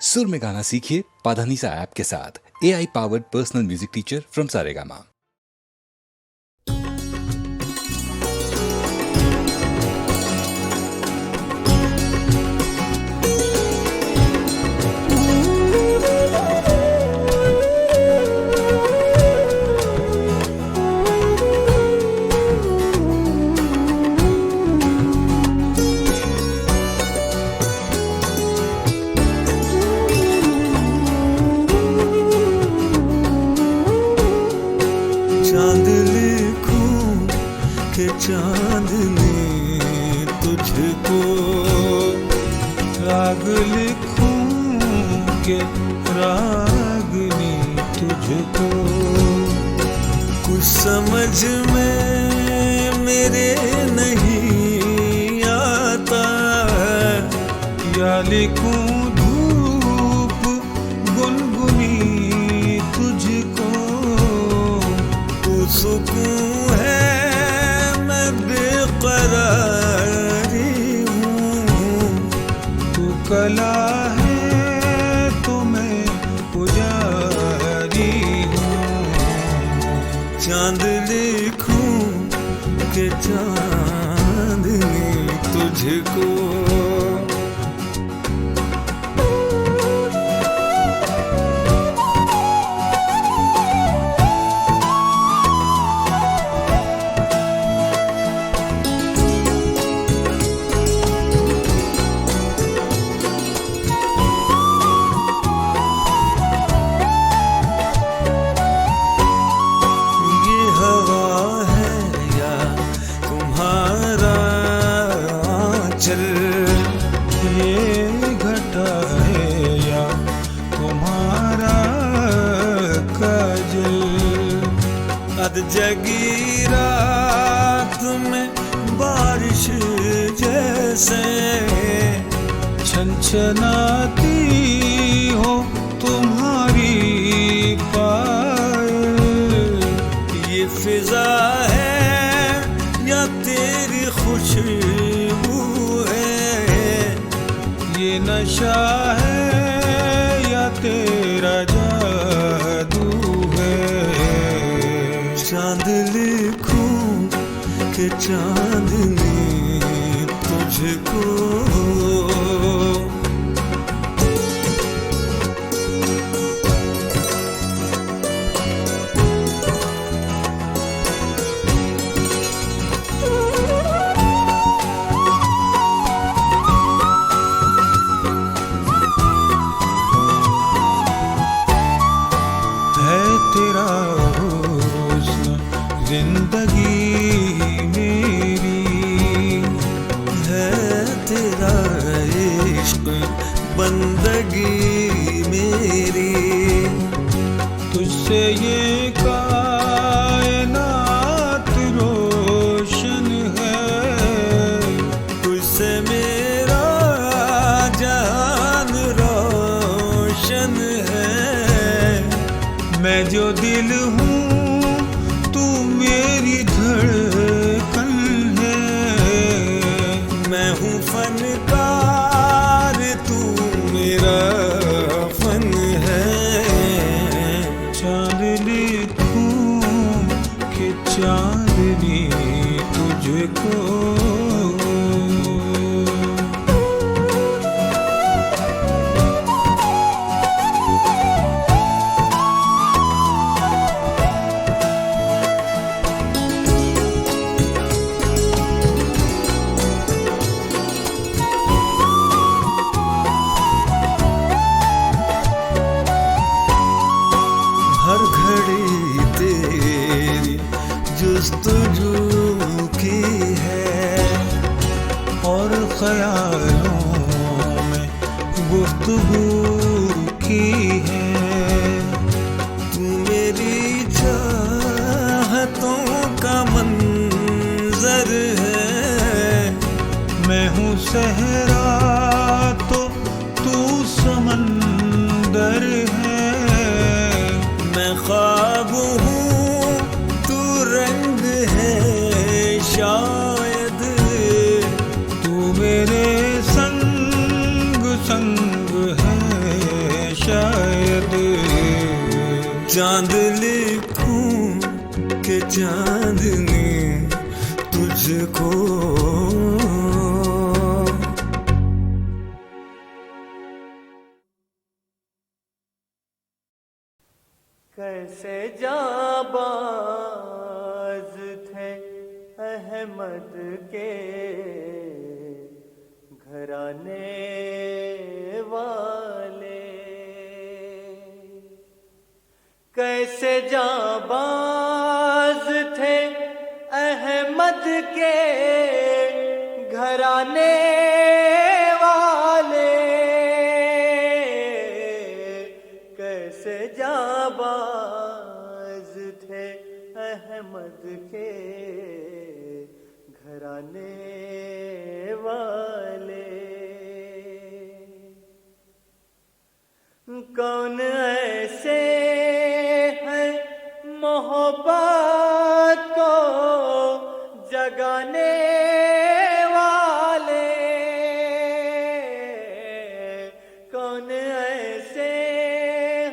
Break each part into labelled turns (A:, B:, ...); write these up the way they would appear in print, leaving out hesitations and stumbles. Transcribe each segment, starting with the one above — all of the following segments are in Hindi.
A: सुर में गाना सीखिए पाधानीसा ऐप के साथ। AI powered personal music teacher from Saregama.
B: चांद लिखूं के चांदनी तुझको, राग लिखूं के रागनी तुझको। कुछ समझ में मेरे नहीं आता, या लिखूं धूप गुनगुनी तुझको। सुकून है मैं बेकरारी हूँ, तू कला है तो मैं पुजारी हूँ। चांद लिखूं के चांदनी तुझको। ये घटा है या तुम्हारा काजल। अध जगी रात में बारिश जैसे छनछनाती हो तुम्हारी पायल। ये फिजा है या तेरी खुशबू, ये नशा है या तेरा जादू है। चांद लिखूं के चांदनी तुझको। तेरा हुस्न जिंदगी मेरी है, तेरा इश्क बंदगी मेरी। तुझसे ये कायनात रोशन है, तुझसे मेरा जान रोशन है। मैं जो दिल हूँ तू मेरी धड़कन है। मैं हूँ फनकार तू मेरा फन है। चांद लिखूं कि चांदनी तुझको। हर घड़ी तेरी जुस्तजू की है, और ख्यालों में गुफ्तगू की है। तू मेरी चाहतों का मंजर है। मैं हूँ सहरा तो तू समंदर है। मैं ख्वाब हूँ तू रंग है शायद। तू मेरे संग संग है। जब चांद लिखूं के चांदनी तुझको
C: कैसे जाबाज थे अहमद के घराने वाले, कैसे जाबाज थे अहमद के घराने वाले, कैसे जाबाज थे अहमद के घराने वाले। कौन ऐसे हैं मोहब्बत को जगाने वाले, कौन ऐसे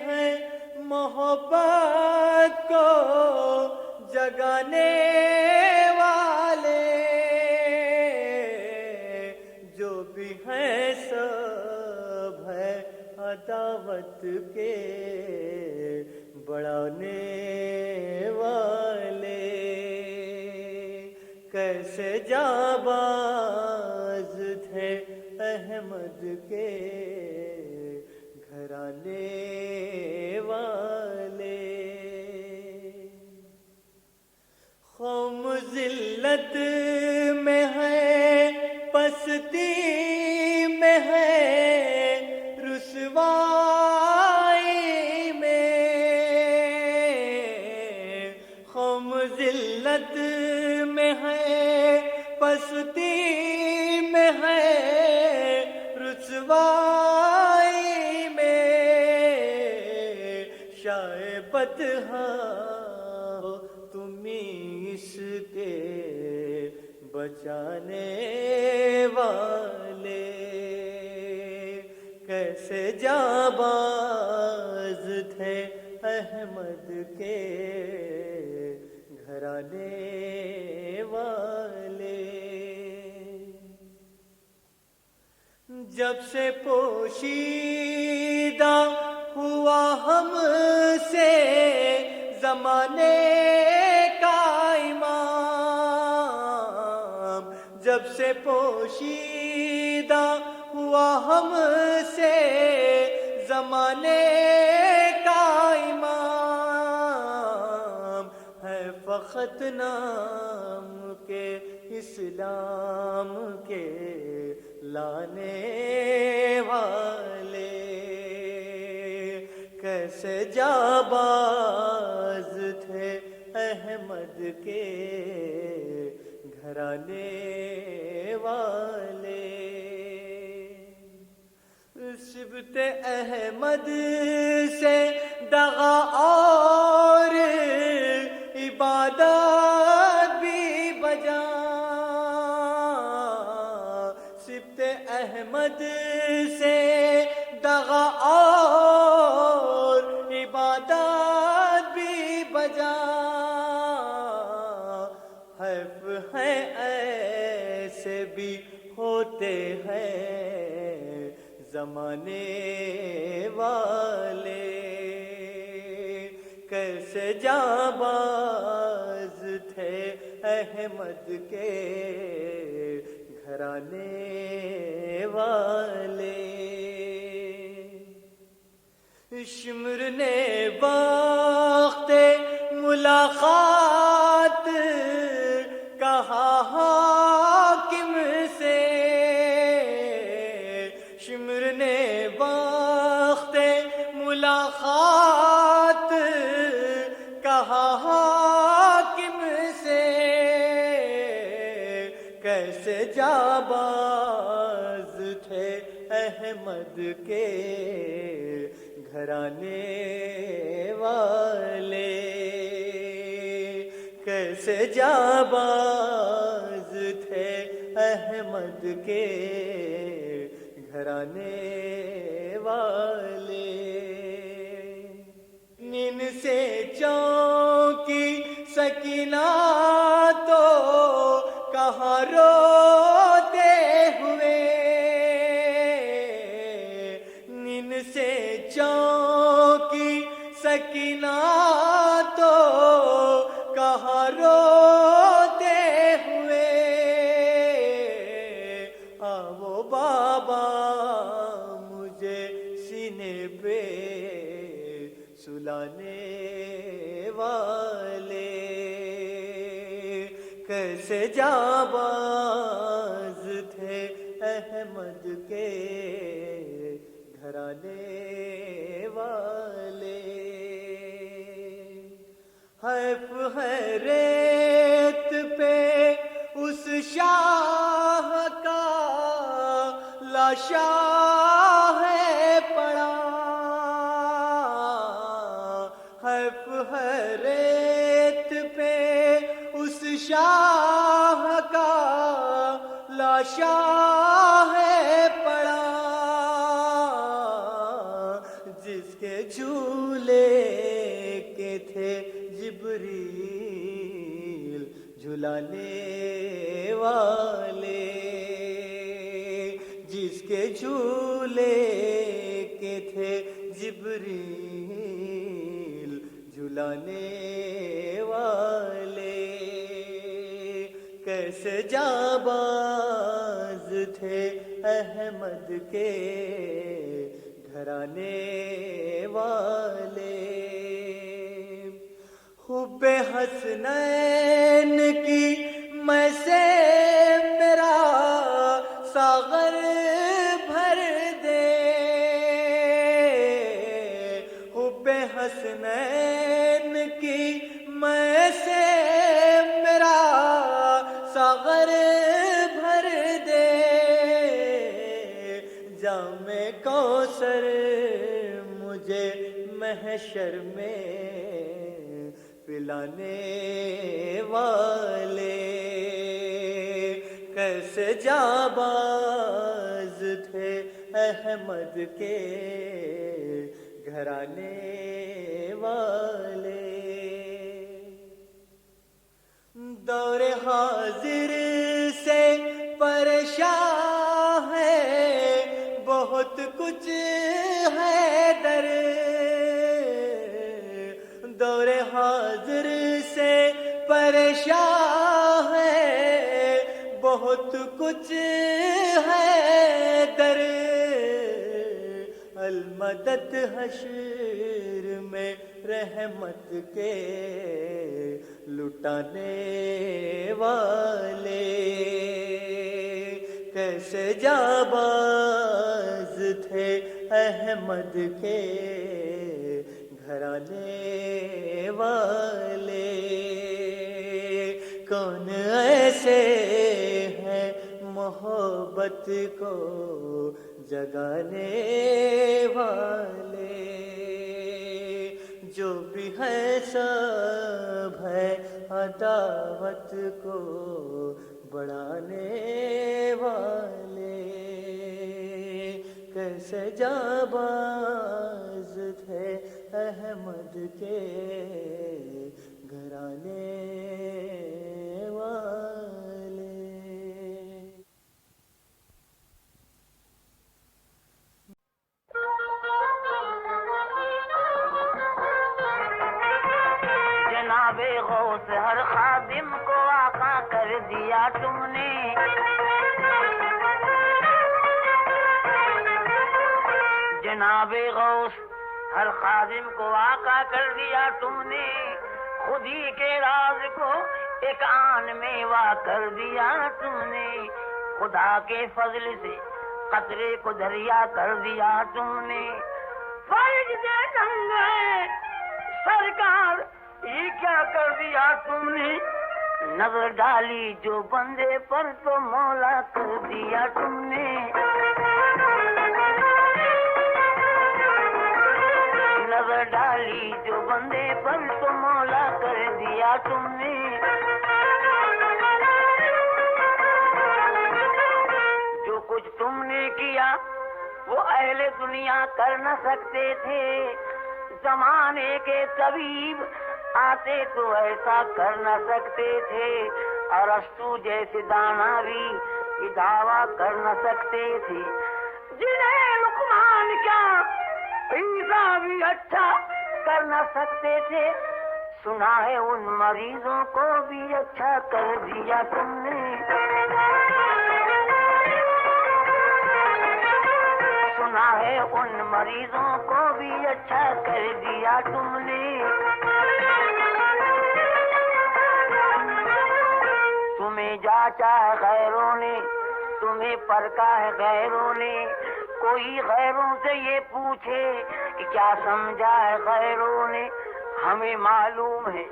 C: हैं मोहब्बत को जगाने वाले, जो भी हैं सब है अदावत के बढ़ाने वाले। कैसे जाबाज थे अहमद के घराने वाले। कौम जिल्लत में है, पस्ती में है, रुसवाई में। कौम जिल्लत में है, पस्ती में है, रुसवाई में। शायद हो तुम्ही इसके बचाने वाले। कैसे जाबाज थे अहमद के घराने वाले। जब से पोशीदा हुआ हमसे ज़माने का इमाम, जब से पोशीदा हुआ हमसे ज़माने का इमाम, है फ़क़त नाम के इस्लाम के लाने वाले। कैसे जाबाज थे अहमद के घराने वाले। सिबते अहमद से दगा और इबादत भी बजा, सिबते अहमद से दगा और इबादत भी बजा। हर्फ है ऐसे भी होते हैं ज़माने वाले। कैसे जाबाज थे अहमद के घराने वाले। शिमर ने वक़्ते मुलाकात कहा हाकिम से, शिमर ने वक़्ते मुलाकात कहा हाकिम से। कैसे जाबाज थे अहमद के घराने वाले। कैसे जाबाज थे अहमद के घराने वाले। सकीना तो कहाँ रोते हुए, नींद से चौंकी सकीना तो कहाँ रोते हुए, आओ बाबा मुझे सीने पे सुलाने वाले, कैसे जाबाज थे अहमद के घराने वाले। हैफ है रेत पे उस शाह का लाशा है पड़ा, हैफ है रेत पे उस शाह का लाशा है पड़ा, जिसके झूले के थे जिब्रील झुलाने वाले, जिसके झूले के थे जिब्रील झुलाने वाले, कैसे जाबाज थे अहमद के घराने वाले। हुब्बे हसनैन की मैं से मेरा सागर भर दे, हुब्बे हसनैन की मैं से मेरा सागर भर दे, जामे कौसर मुझे महशर में पिलाने वाले, कैसे जाबाज थे अहमद के घराने वाले। दौरे हाजिर से परेशान है, बहुत कुछ है डर, दौरे हाजिर से परेशान है, बहुत कुछ है दर, अलमदद हश्र में रहमत के लुटाने वाले, कैसे जाबाज थे अहमद के घराने वाले, कौन ऐसे हैं मोहब्बत को जगाने वाले, जो भी है सब है अदावत को बढ़ाने वाले, कैसे जाबाज थे अहमद के घराने वाले।
D: जनाबे गौस हर खादिम को आका कर दिया तुमने, जनाबे गौस हर खादिम को आका कर दिया तुमने, खुदी के राज को एक आन में वा कर दिया तुमने, खुदा के फजल से कतरे को दरिया कर दिया तुमने, फर्ज दे गंगे सरकार ये क्या कर दिया तुमने, नजर डाली जो बंदे पर तो मौला कर दिया तुमने, नजर डाली जो बंदे पर तो मौला कर दिया तुमने, जो कुछ तुमने किया वो अहले दुनिया कर न सकते थे, जमाने के तबीब आते तो ऐसा कर न सकते थे, अरस्तु जैसे दाना भी ये दावा कर न सकते थे। जिन्हें लुकमान क्या ईसा भी अच्छा कर न सकते थे, सुना है उन मरीजों को भी अच्छा कर दिया तुमने। सुना है उन मरीजों को भी अच्छा कर दिया तुमने। तुम्हें जांचा है गैरों ने, तुम्हें परखा है गैरों ने। कोई गैरों से ये पूछे कि क्या समझा है गैरों ने, हमें मालूम है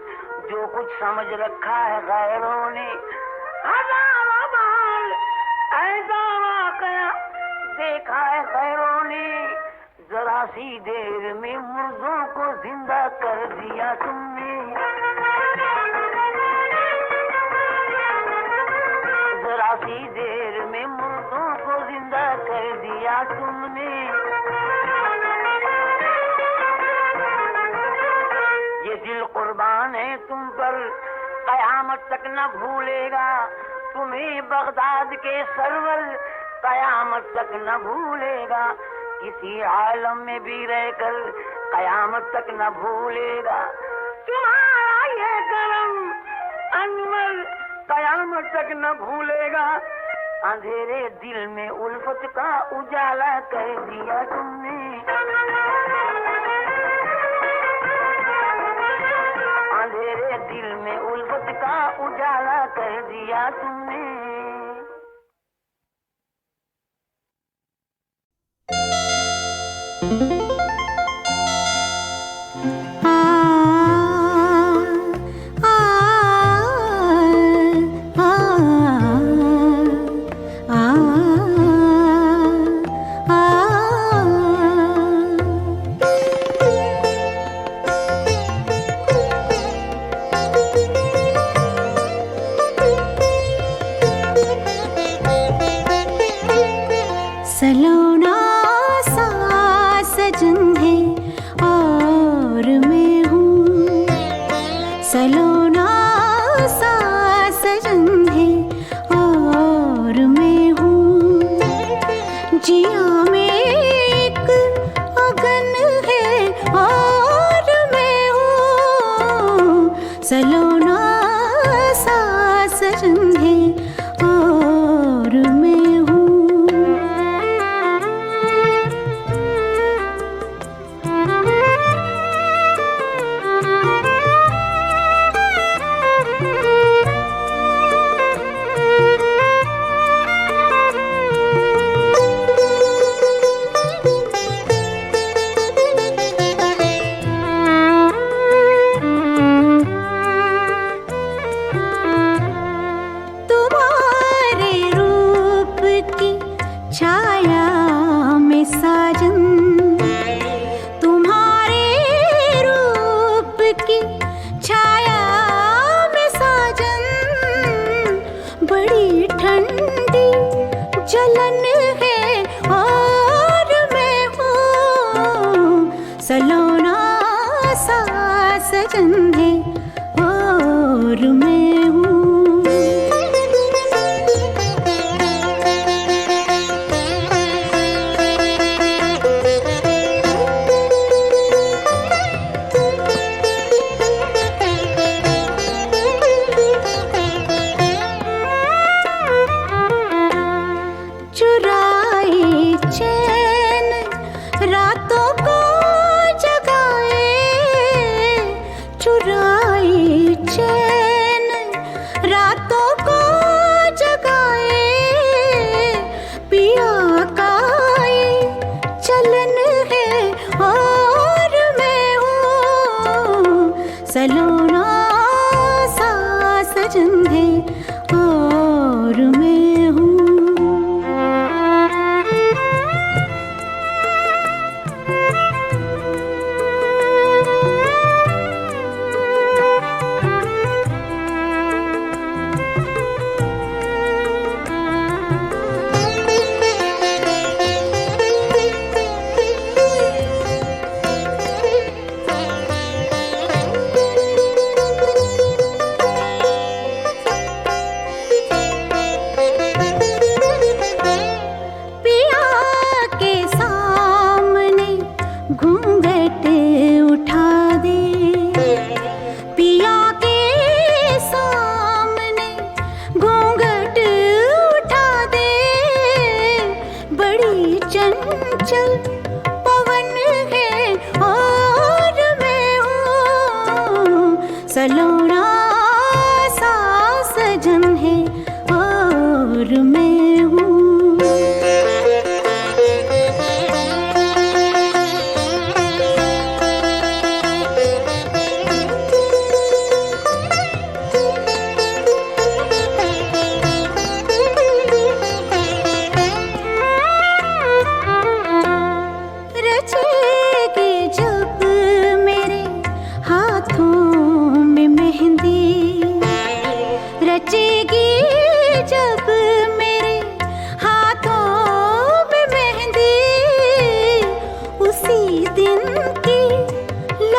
D: जो कुछ समझ रखा है गैरों ने। हजारों बार ऐसा वाकया देखा है गैरों ने, जरा सी देर में मुर्दों को जिंदा कर दिया तुमने। जरा सी देर में मुर्दों को जिंदा कर दिया तुमने। ये दिल कुर्बान है तुम पर, कयामत तक न भूलेगा तुम्हें बगदाद के सरवर, कयामत तक न भूलेगा। किसी आलम में भी रहकर कयामत तक न भूलेगा तुम्हारा ये करम अनवर, कयामत तक न भूलेगा। अंधेरे दिल में उल्फत का उजाला कर दिया तुमने। अंधेरे दिल में उल्फत का उजाला कर दिया तुमने।
E: सलोना सा सजन है और मैं हूँ, सलोना सा सजन है और मैं हूँ। जिया में एक अगन है और मैं हूँ, सलोना सा सजन है और मैं हूँ। सलोना सा सजन है और मैं हूँ। चुराए चैन रातों को जगाए, चुराए चैन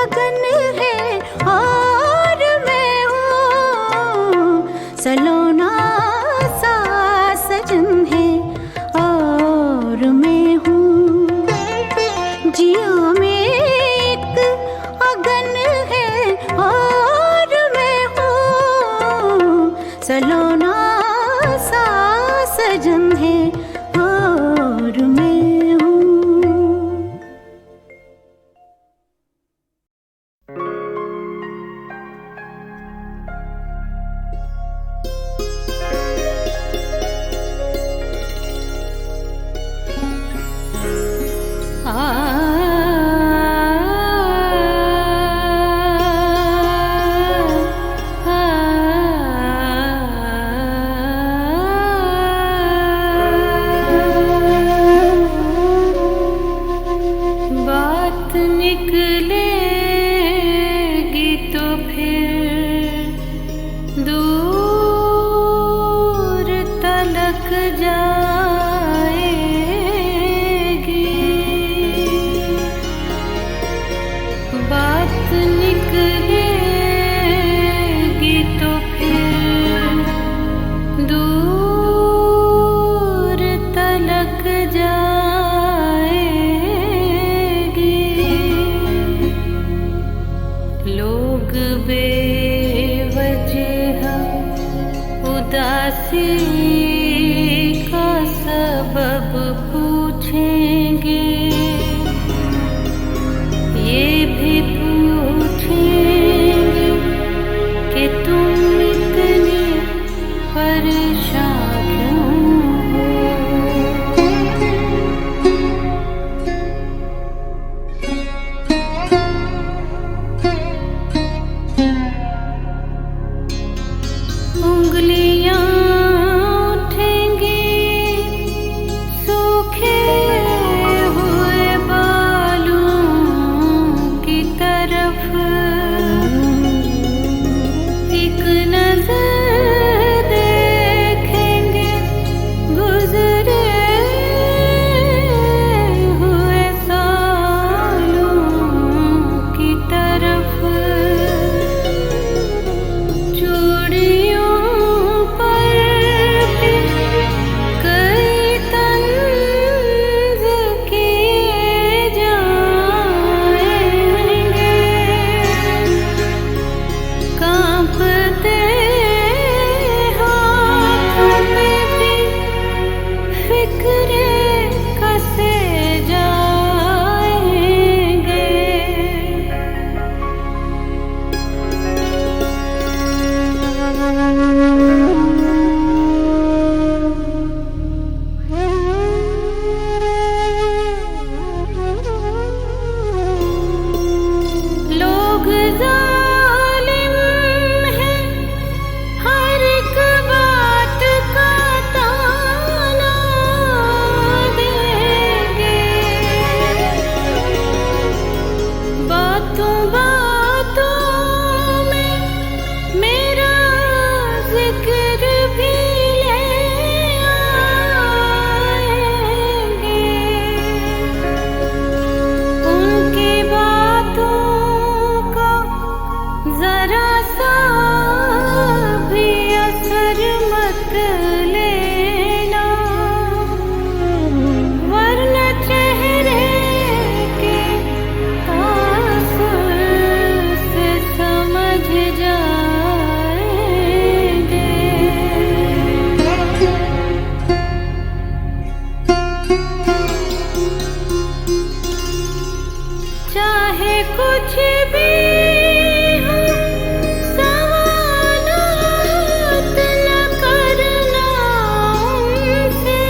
E: अगन है और मैं हूँ सलोना सा सजन है और मैं हूँ जिया में एक अगन है और मैं हूँ सलोना सा सजन है और मैं हूँ।
F: बात निकलेगी तो फिर दूर तलक जाएगी। बात निकलेगी तो फिर दूर तलक जाएगी। लोग बेवजह उदासी का सबब पूछेंगे। ये भी पूछेंगे कि तुम इतने परेशान क्यों हो। उंगलियां उठेंगी सूखे हुए बालों की तरफ। एक नजर देखेंगे गुजरे हुए सालों की तरफ। चूड़ियों पर भी कई तंज किए जाएंगे। कांपते हाथों पे भी फिक्रे कसे जाएंगे। लोग जालिम हैं, हर एक बात का ताना देंगे। बातों बातों में मेरा जिक्र भी ले आएंगे। उनकी बातों का जरा सा भी असर मत लेना, वरना चेहरे के तासुर से समझ जाएंगे। चाहे कुछ भी हो सवालात न करना उनसे।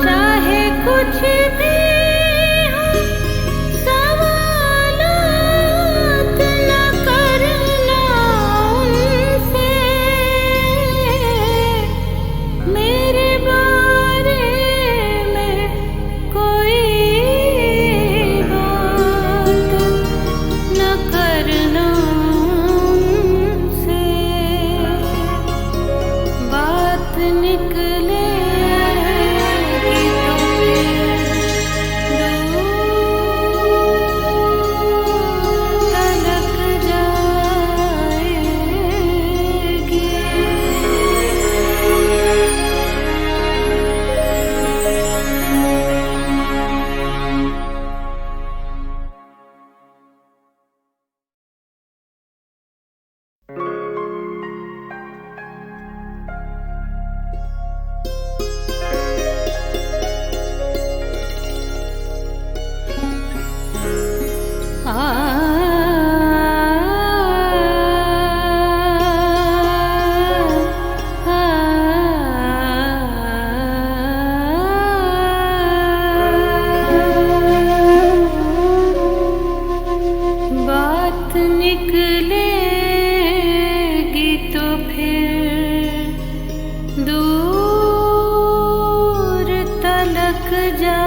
F: चाहे कुछ भी हो सवालात न करना उनसे। मेरे बारे में कोई तलक जाएगी,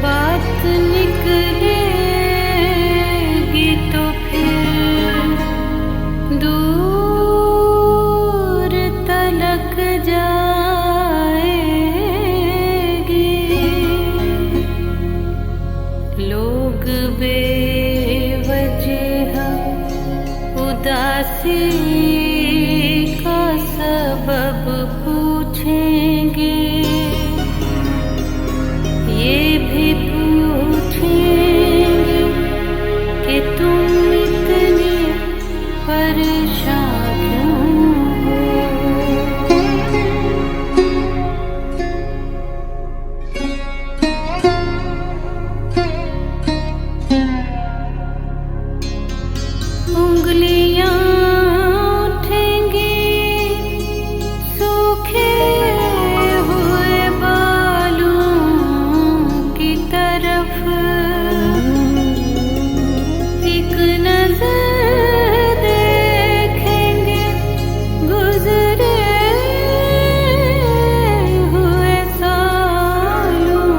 F: बात निकलेगी तो फिर दूर तलक जाएगी। लोग बेवजह उदासी का सबब पूछेंगे, ये भी पूछेंगे कि तुम इतने परेशान क्यों हो। उंगलियां उठेंगी सूखे हुए बालों की तरफ, एक नजर देखेंगे गुजरे हुए सालों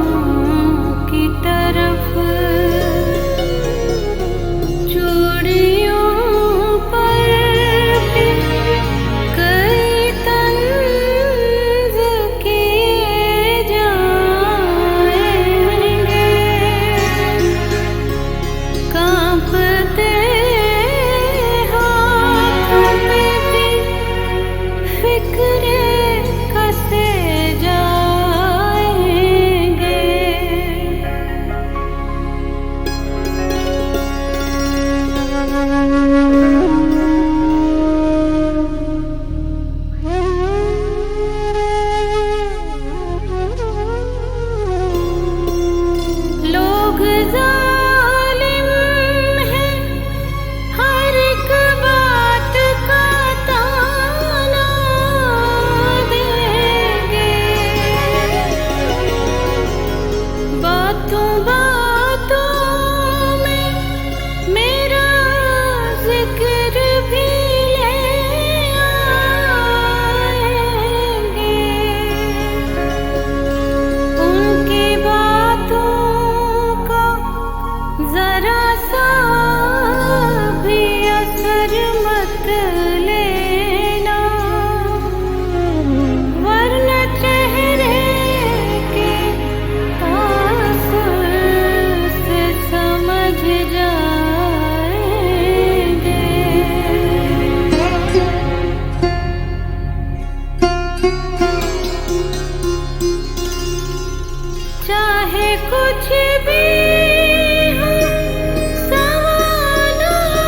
F: की तरफ। चूड़ियों पर भी कई तंज किए जाएंगे, कांपते हाथों में भी फिक्रे कसे जाएंगे। लोग जालिम हैं, हर एक बात का ताना देंगे, बातों बातों में मेरा जिक्र भी ले आएंगे। उनकी बातों का जरा सा भी असर मत लेना, वरना चेहरे के तासुर से समझ जाएंगे। चाहे कुछ भी हो, सवालात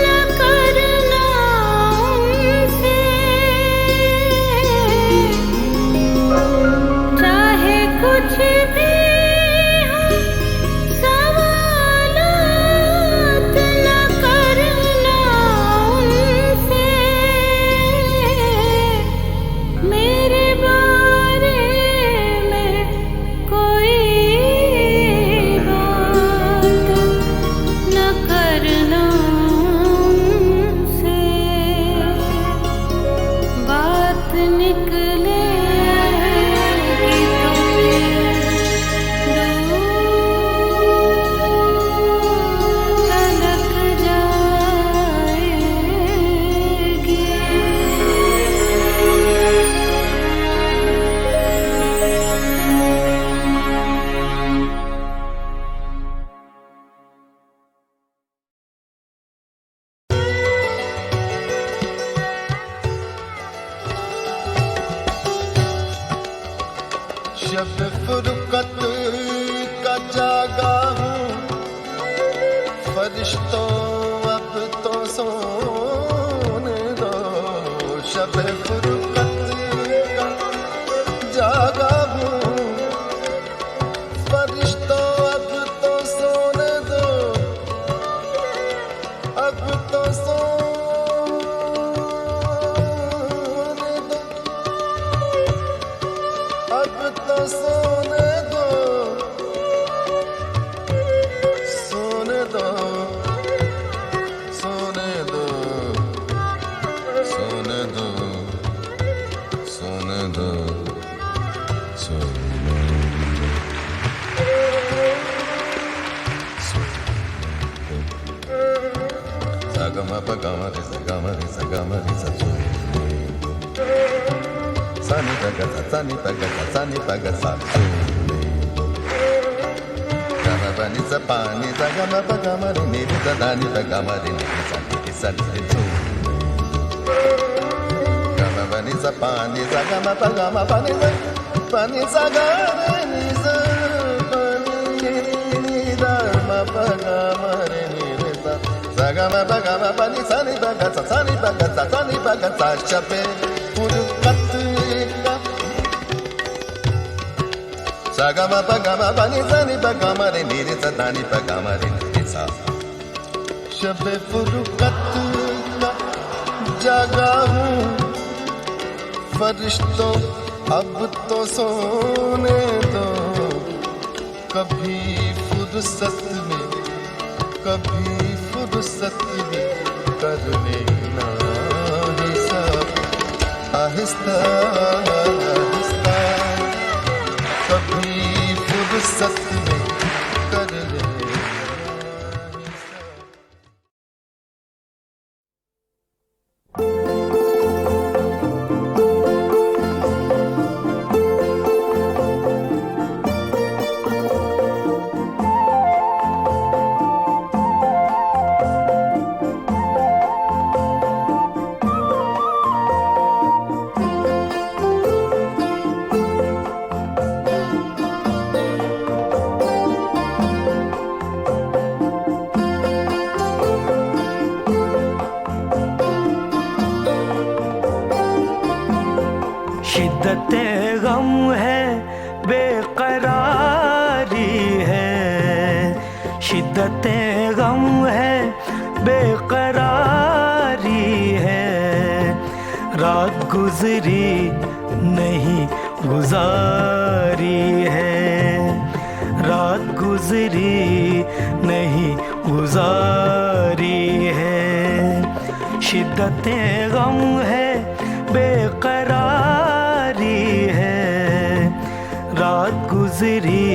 F: न करना उनसे, चाहे कुछ भी हो, सवालात न करना उनसे। मेरे बारे में कोई बात न करना उनसे, बात निकलेगी तो फिर दूर तलक जाएगी।
G: शब फुरकत का जागा हूँ, फरिश्तों अब तो सोने दो। शब फुरकत का जागा हूँ, फरिश्तों अब तो सोने दो, अब तो सोने दो, अब तो सोने दो, सोने दो, सोने दो, sani pa ga sani pa ga sani pa ga sa ga ma pa ni sa pa ni sa ga ma pa ga ma ri ni sa da ni pa ga ma ri ni sa ni so ga ma pa ni sa pa ni sa ga ma pa ga ma pa ni sa ga re ni sa pa ni da ma pa ga ma ri ni sa sa ga ma pa ni sa ni pa ga sa sani pa ga sa sani pa ga sa shape furqat ka sa ga ma pa ni sa ni pa ga ma ri ni sa da ni pa ga ma ri ni sa shape furqat का जागा हूँ फरिश्तों अब तो सोने दो कभी फुर्सत में कर लेना हिसाब आहिस्ता आहिस्ता कभी फुर्सत में कर लेना
C: शिद्दते गम है बेकरारी है शिद्दते गम है बेकरारी है रात गुजरी नहीं गुजारी है रात गुजरी नहीं गुजारी है शिद्दते गम है बेकरारी है रात गुजरी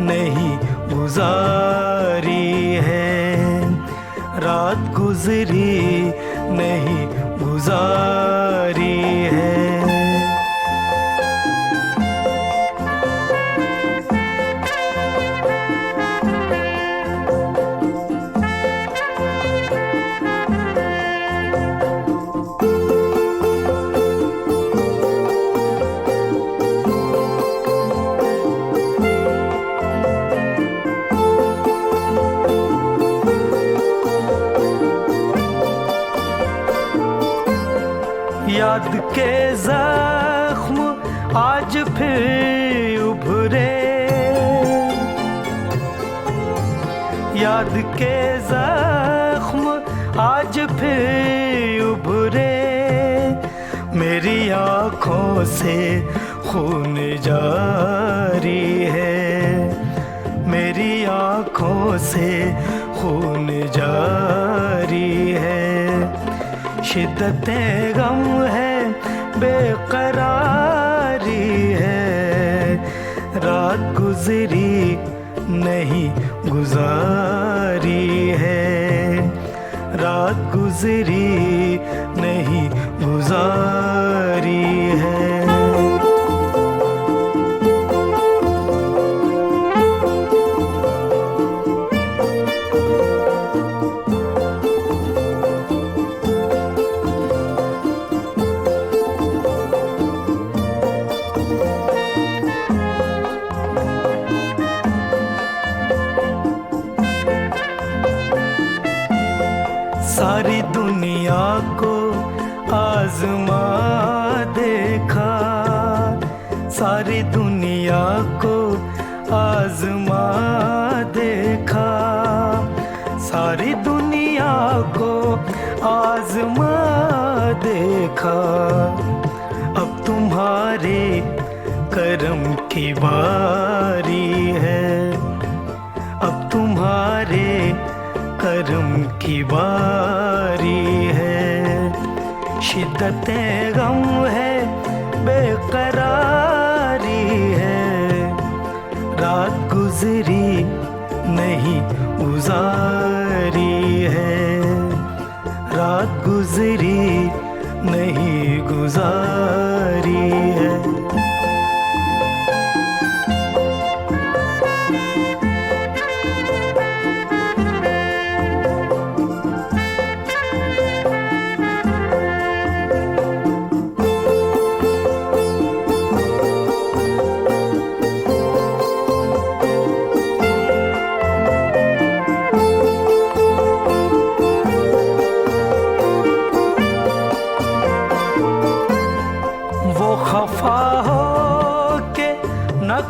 C: नहीं गुजारी है रात गुजरी नहीं गुजारी है याद के जख्म आज फिर उभरे याद के जख्म आज फिर उभरे मेरी आँखों से खून जारी है मेरी आँखों से खून जारी है शिद्दते गम है बेकरारी है रात गुजरी नहीं गुजारी है रात गुजरी नहीं गुजारी है सारी दुनिया को आजमा देखा सारी दुनिया को आजमा देखा सारी दुनिया को आजमा देखा अब तुम्हारे करम की बारी है अब तुम्हारे करम की बारी है शिद्दते गम है बेकरारी है रात गुजरी नहीं गुजारी है रात गुजरी नहीं गुजारी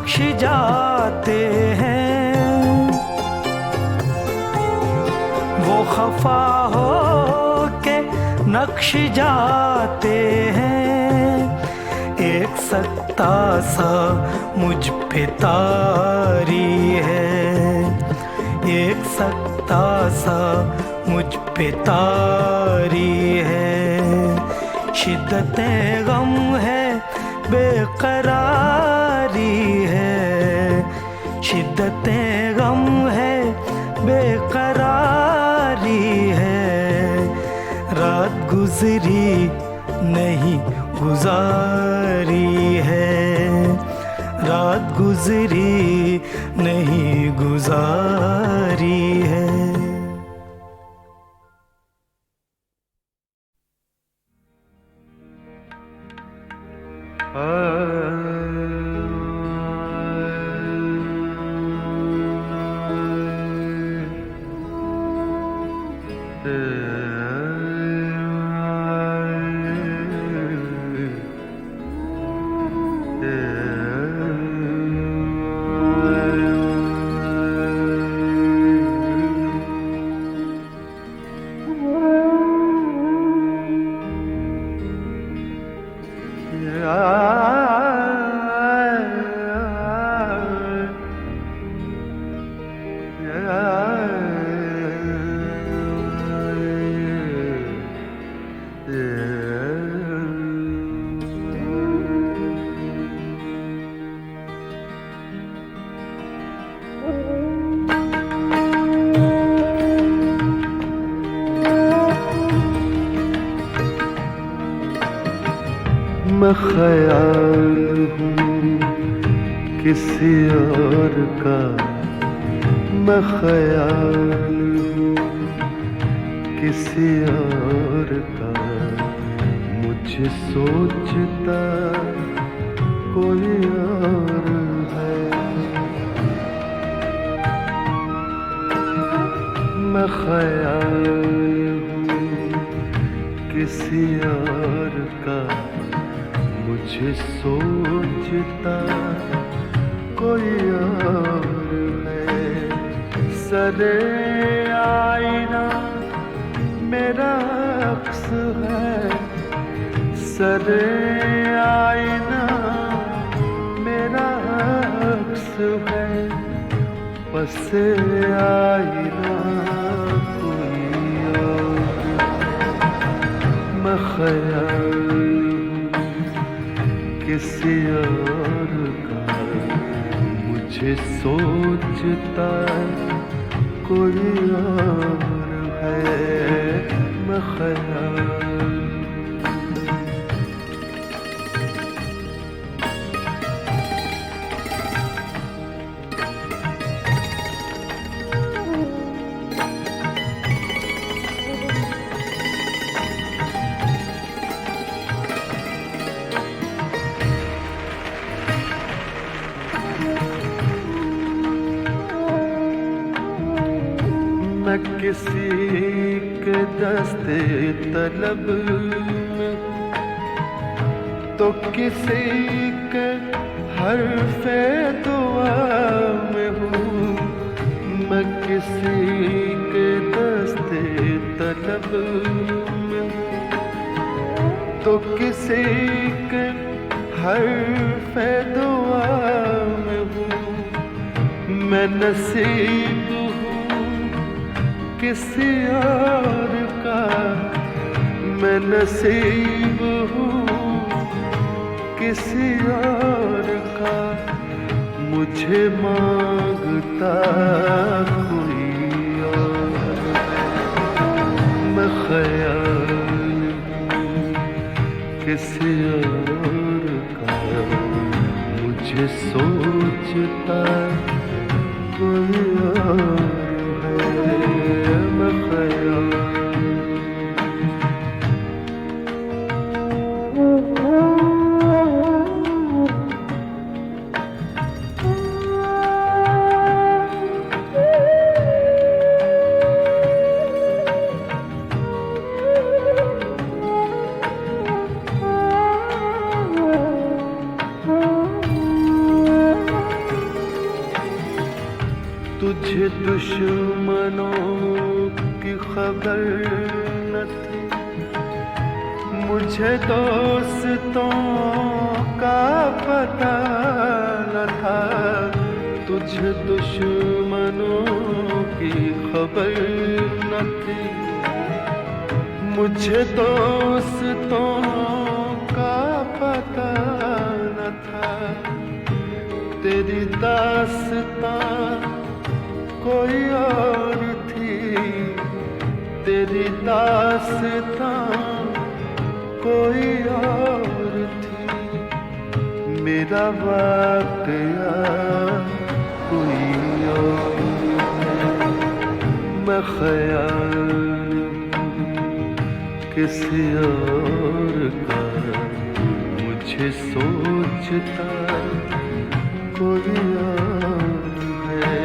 C: नक्श जाते हैं, वो खफा हो के नक्श जाते हैं। एक सकता सा मुझ पे तारी है, एक सकता सा मुझ पे तारी है। शिद्दते गम है, बेकरारी है, शिद्दते गम है, बेकरारी है। रात गुजरी नहीं गुजारी है, रात गुजरी नहीं गुजारी है।
H: मैं ख्याल हूँ किसी और का, मैं ख्याल हूँ किसी और का। मुझे सोचता कोई और है, मैं ख्याल हूँ किसी और का। मुझे सोचता कोई और है। सरे आईना मेरा अक्स है, सरे आईना मेरा अक्स है। पसे आईना कोई और, मैं ख्याल किसी और का। मुझे सोचता कोई और है, मैं ख्याल। मैं किसी के दस्ते तलब में, तो किसी के हर्फ़े दुआ में हूँ। मैं किसी के दस्ते तलब में, तो किसी के हर्फ़े दुआ में हूँ। मैं नसीब किसी और का, मैं नसीब हूँ किसी और का। मुझे मांगता कोई और, मैं ख्याल किसी और का। मुझे सोचता कोई और है, मैं ख्याल। दुश्मनों की खबर न थी, मुझे दोस्तों का पता न था। तुझे दुश्मनों की खबर न थी, मुझे दोस्तों का पता न था। तेरी दास्तां कोई और थी, तेरी दास्तां कोई और थी। मेरा वाक़या कोई और है, मैं ख़याल किसी और का, मुझे सोचता कोई और है।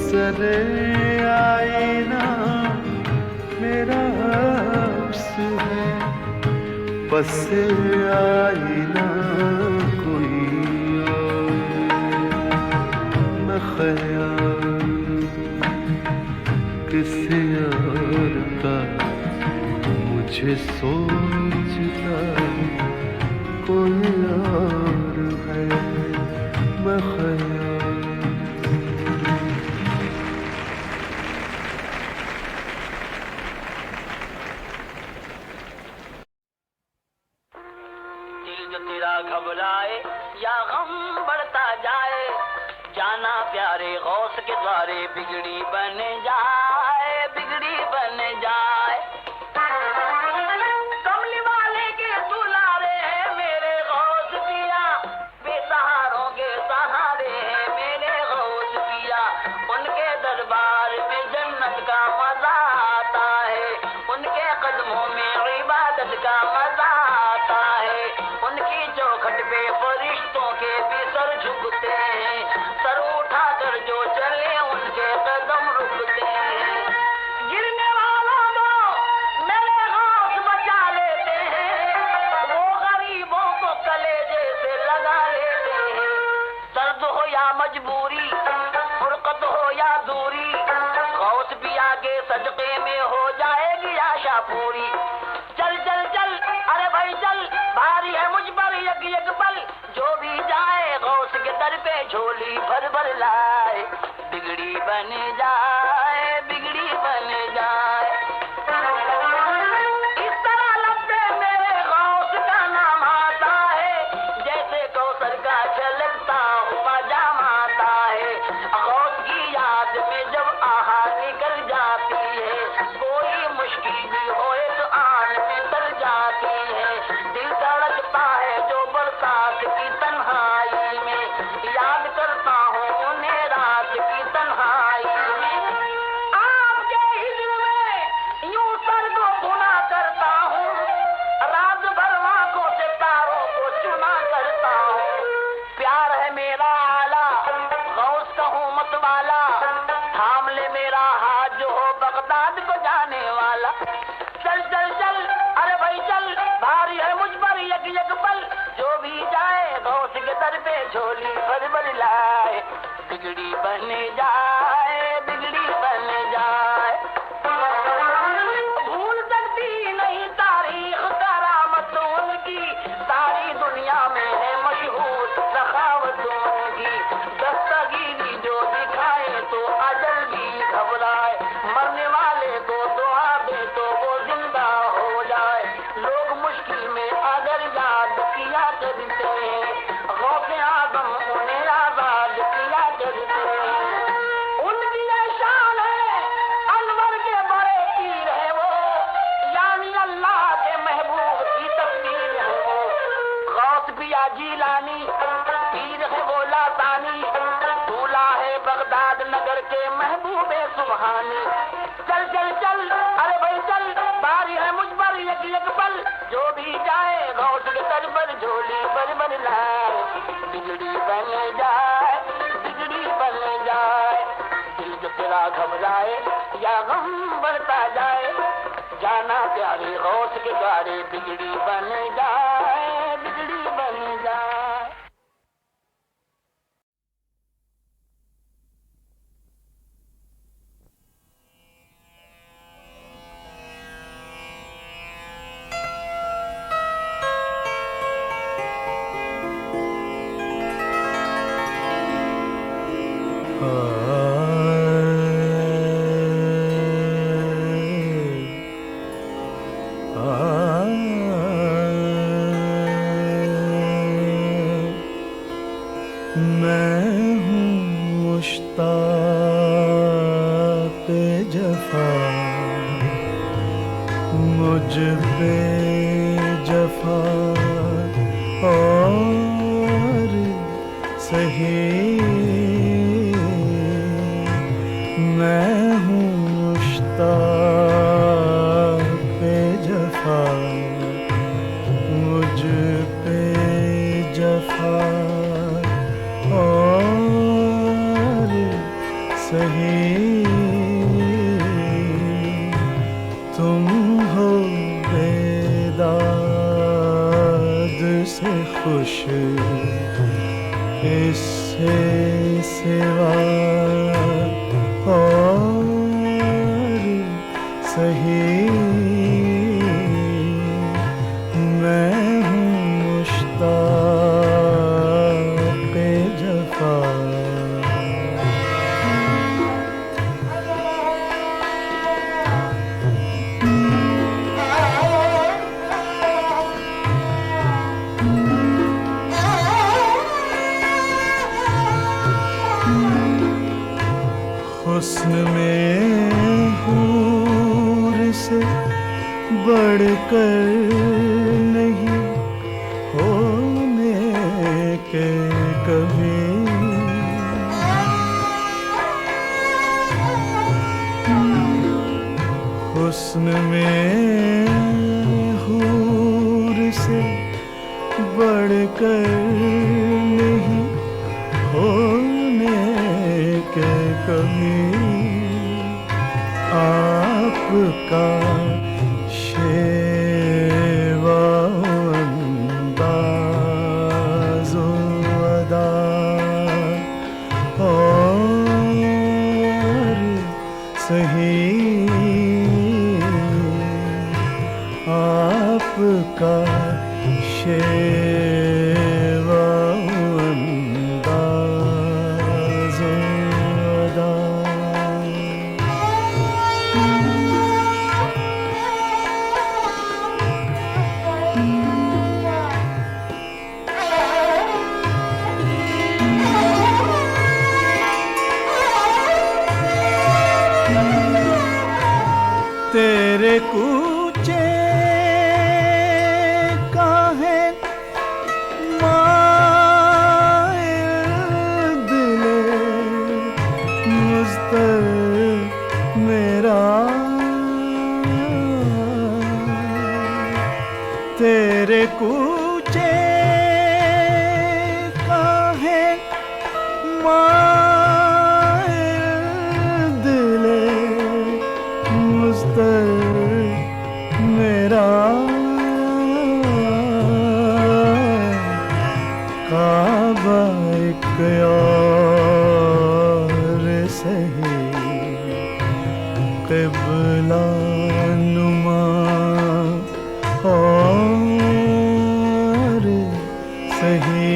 H: सरे आईना मेरा अक्स है, बस आईना कोई और है। मैं ख़याल किसी और का, मुझे सोचता कोई और है। मैं ख़याल
D: घबराए या गम बढ़ता जाए, जाना प्यारे गौस के द्वारे बिगड़ी बन जाए, बिगड़ी बन जाए। कमली वाले के दुलारे हैं मेरे गौस पिया, बेसहारों के सहारे हैं मेरे गौस पिया। उनके दरबार में जन्नत का मजा आता है, उनके कदमों में इबादत का मजा आता है। उनकी चौखट पे फरिश्तों के भी सर झुकते हैं, सर उठाकर जो चले उनके कदम रुकते हैं। गिरने वालों को मेरे गौस बचा लेते हैं, वो गरीबों को कलेजे से लगा लेते हैं। दर्द हो या मजबूरी, फुरकत हो या दूरी, गौस भी आगे सदके में हो जाएगी आशा पूरी। चल चल चल अरे भाई चल, भारी है मुझ पर यक यक पल, जो भी जाए गौस के दर पे झोली भर भर लाए, बिगड़ी बन जाए, बिगड़ी बन जाए। इस तरह लब्बे मेरे गौस का नाम आता है, जैसे कौसर का छलकता हुआ जाम आता है। गौस की याद में जब आहा निकल जाती है, कोई मुश्किल भी हो तो आन में तर जाती है। दिल धड़कता है जो बरसात की तन्हाई में, याद करता हूँ उन्हें रात की तन्हाई में। आपके हिज्र में यूं सर को गुना करता हूँ, रात भर आंखों से तारों को चुना करता हूँ। प्यार है मेरा आला, गौस कहूँ मत वाला, थाम ले मेरा हाथ जो हो बगदाद को जाने वाला। चल चल चल अरे भाई चल, भारी है मुझ पर यक यक पल, जो भी जाए गौस के दर पे झोली भर भर लाए, बिगड़ी बन जाए, बिगड़ी बन जाए। भूल सकती नहीं तारीख करामत उनकी, सारी दुनिया में है मशहूर सखावत उनकी। दस्तगीरी जो दिखाए तो अजल भी घबराए, मरने वाले को दुआ दे तो वो जिंदा हो जाए। लोग मुश्किल में अगर याद किया करते हैं, गौसे आज़म उन्हें आजाद किया करते हैं। उनकी ये शान है, अनवर के बड़े पीर है वो, यानी अल्लाह के महबूब की तस्वीर है वो। गौस पिया जीलानी पीर है वो लासानी, दूल्हा है बगदाद नगर के महबूबे सुबहानी। चल चल चल अरे भाई चल, भारी है मुझ पर यक यक पल, जो भी जाए गौस के दर पर झोली भर भर लाए, बिगड़ी बन जाए, बिगड़ी बन जाए। दिल जो तेरा घबराए या गम बढ़ता जाए, जाना प्यारे गौस के द्वारे बिगड़ी बन जाए, बिगड़ी बन जाए।
C: मैं हूँ मुश्ताक जफा, मुझ पे जफा और सही। मैं हूँ मुश्ताक जफा, मुझ पे जफा और सही। तुम हो बेदाद से खुश, इससे सिवा और सही। मैं हूँ मुश्ताक जफा। हुस्न में हूर से बढ़कर नहीं होने के कभी। हुस्न में हूर से बढ़कर नहीं होने के कभी। आपका शेवा अंदाज़ो अदा और सही। आपका शेवा अंदाज़ो अदा तेरे कूचे का है माइल दिले मुज़्तर मेरा। तेरे कूचे का है माइल दिले मुज़्तर मेरा। काबा एक और सही, क़िबला नुमा और सही।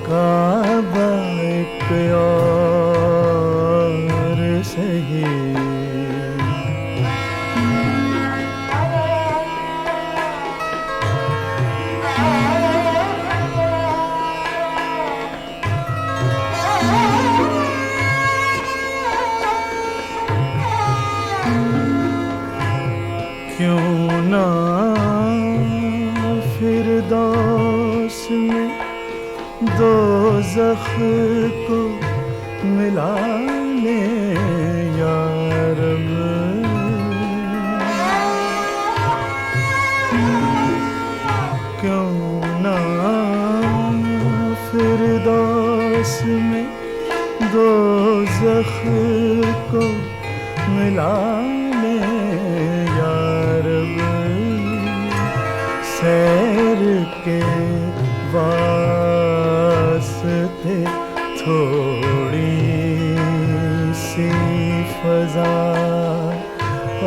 C: काबा एक और सही। क्यों ना फिरदौस में दोज़ख को मिला ले या रब। क्यों ना फिरदौस में दोज़ख को मिला ले या रब। सैर के वास्ते थोड़ी सी फजा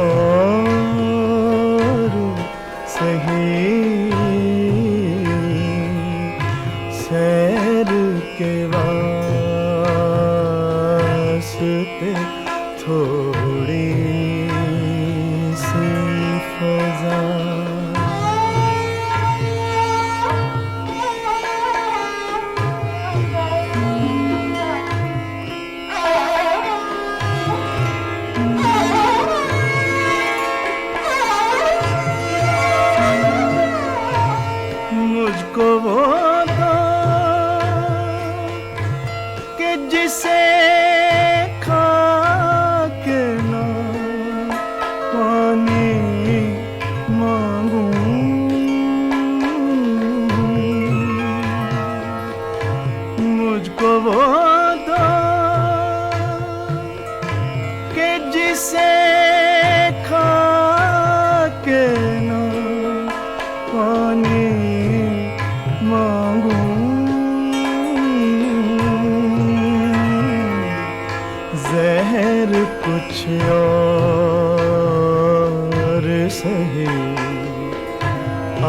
C: और सही। सैर के वास्ते थोड़ी सी फजा।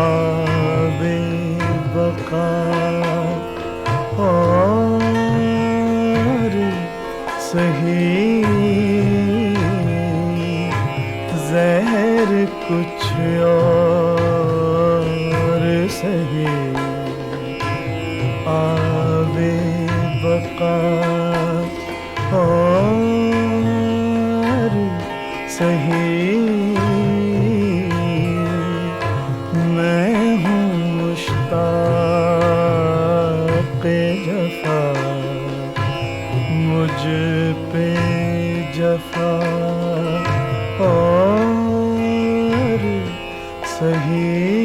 C: आबे बका और सही जहर कुछ और सही आबे बका और सही मैं हूँ मुश्ताक़ जफ़ा मुझ पे जफ़ा और सही